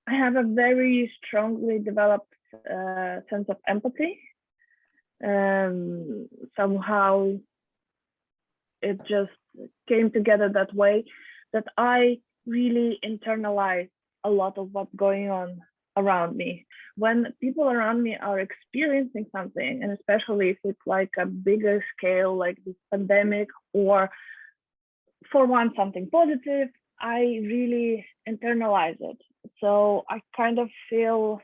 I have a very strongly developed sense of empathy. Somehow it just came together that way, that I really internalize a lot of what's going on around me. When people around me are experiencing something, and especially if it's like a bigger scale, like this pandemic, or for one, something positive, I really internalize it. So I kind of feel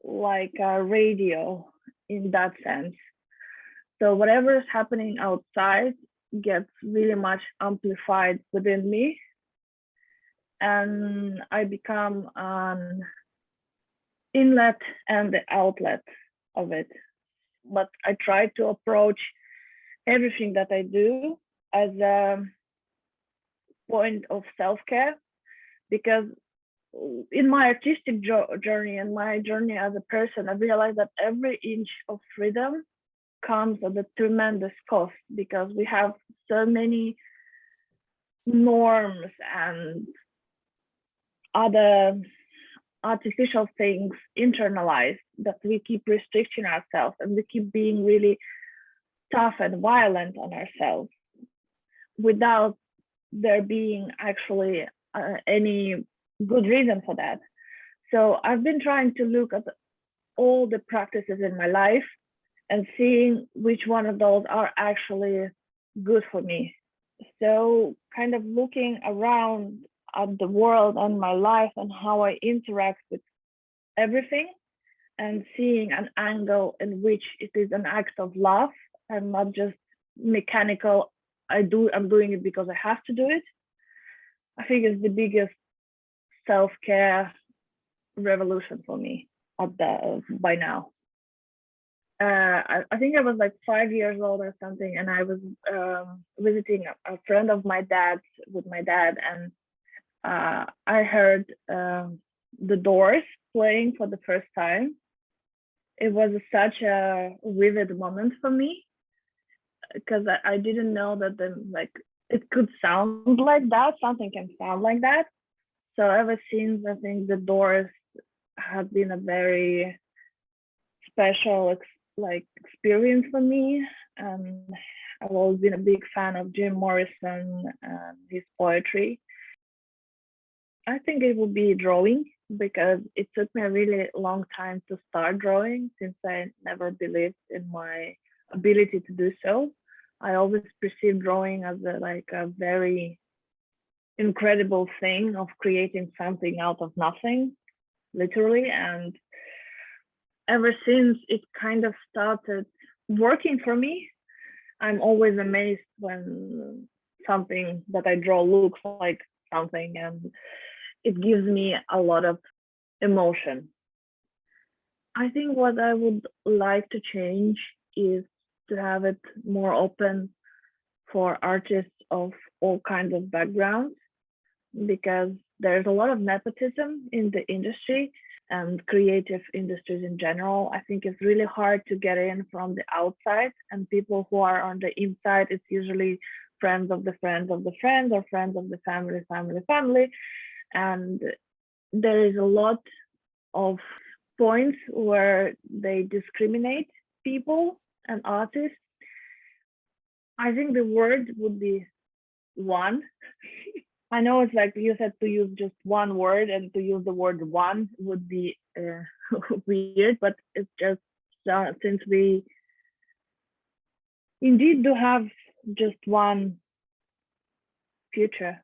like a radio in that sense. So whatever is happening outside gets really much amplified within me, and I become an inlet and the outlet of it. But I try to approach everything that I do as a point of self-care, because in my artistic journey and my journey as a person, I realized that every inch of freedom comes at a tremendous cost, because we have so many norms and other artificial things internalized, that we keep restricting ourselves and we keep being really tough and violent on ourselves without there being actually any good reason for that. So I've been trying to look at all the practices in my life and seeing which one of those are actually good for me. So kind of looking around at the world and my life and how I interact with everything, and seeing an angle in which it is an act of love and not just mechanical, I'm doing it because I have to do it. I think it's the biggest self-care revolution for me by now. I think I was like 5 years old or something, and I was visiting a friend of my dad's with my dad, and I heard the Doors playing for the first time. It was such a vivid moment for me, because I didn't know that it could sound like that, something can sound like that. So ever since, I think the Doors have been a very special experience for me. I've always been a big fan of Jim Morrison and his poetry. I think it would be drawing, because it took me a really long time to start drawing, since I never believed in my ability to do so. I always perceived drawing as a very incredible thing of creating something out of nothing, literally. And ever since it kind of started working for me, I'm always amazed when something that I draw looks like something, and it gives me a lot of emotion. I think what I would like to change is to have it more open for artists of all kinds of backgrounds, because there's a lot of nepotism in the industry and creative industries in general. I think it's really hard to get in from the outside, and people who are on the inside, it's usually friends of the friends of the friends, or friends of the family. And there is a lot of points where they discriminate people and artists. I think the word would be one. I know it's like you said to use just one word, and to use the word one would be weird, but it's just since we indeed do have just one future